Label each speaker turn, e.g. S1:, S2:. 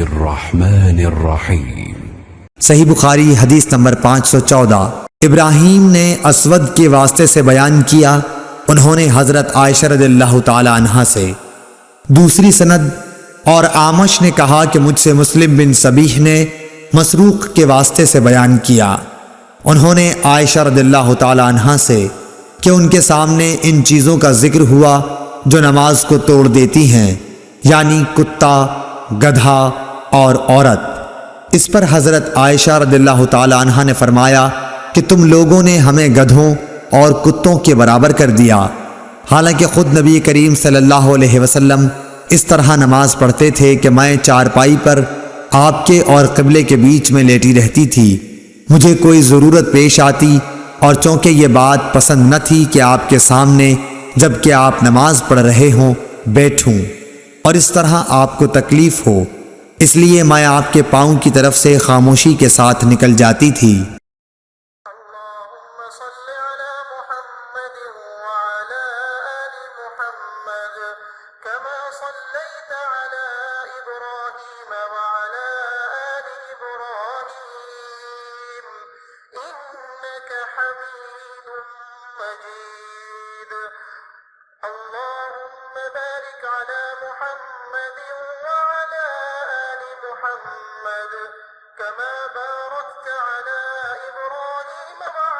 S1: الرحمن الرحیم۔
S2: صحیح بخاری حدیث نمبر 514۔ ابراہیم نے اسود کے واسطے سے بیان کیا، انہوں نے حضرت عائشہ رضی اللہ تعالی عنہا سے۔ دوسری سند اور آمش نے کہا کہ مجھ سے مسلم بن صبیح نے مسروق کے واسطے سے بیان کیا، انہوں نے عائشہ رضی اللہ تعالی عنہا سے کہ ان کے سامنے ان چیزوں کا ذکر ہوا جو نماز کو توڑ دیتی ہیں، یعنی کتا، گدھا اور عورت۔ اس پر حضرت عائشہ رضی اللہ تعالی عنہا نے فرمایا کہ تم لوگوں نے ہمیں گدھوں اور کتوں کے برابر کر دیا، حالانکہ خود نبی کریم صلی اللہ علیہ وسلم اس طرح نماز پڑھتے تھے کہ میں چارپائی پر آپ کے اور قبلے کے بیچ میں لیٹی رہتی تھی، مجھے کوئی ضرورت پیش آتی اور چونکہ یہ بات پسند نہ تھی کہ آپ کے سامنے جب کہ آپ نماز پڑھ رہے ہوں بیٹھوں اور اس طرح آپ کو تکلیف ہو، اس لیے میں آپ کے پاؤں کی طرف سے خاموشی کے ساتھ نکل جاتی تھی۔
S3: اللهم صل على محمد وعلى آل محمد كما صليت على إبراهيم وعلى آل إبراهيم إنك حميد مجيد اللهم بارك على محمد وعلى آل محمد كما باركت على إبراهيم وعلى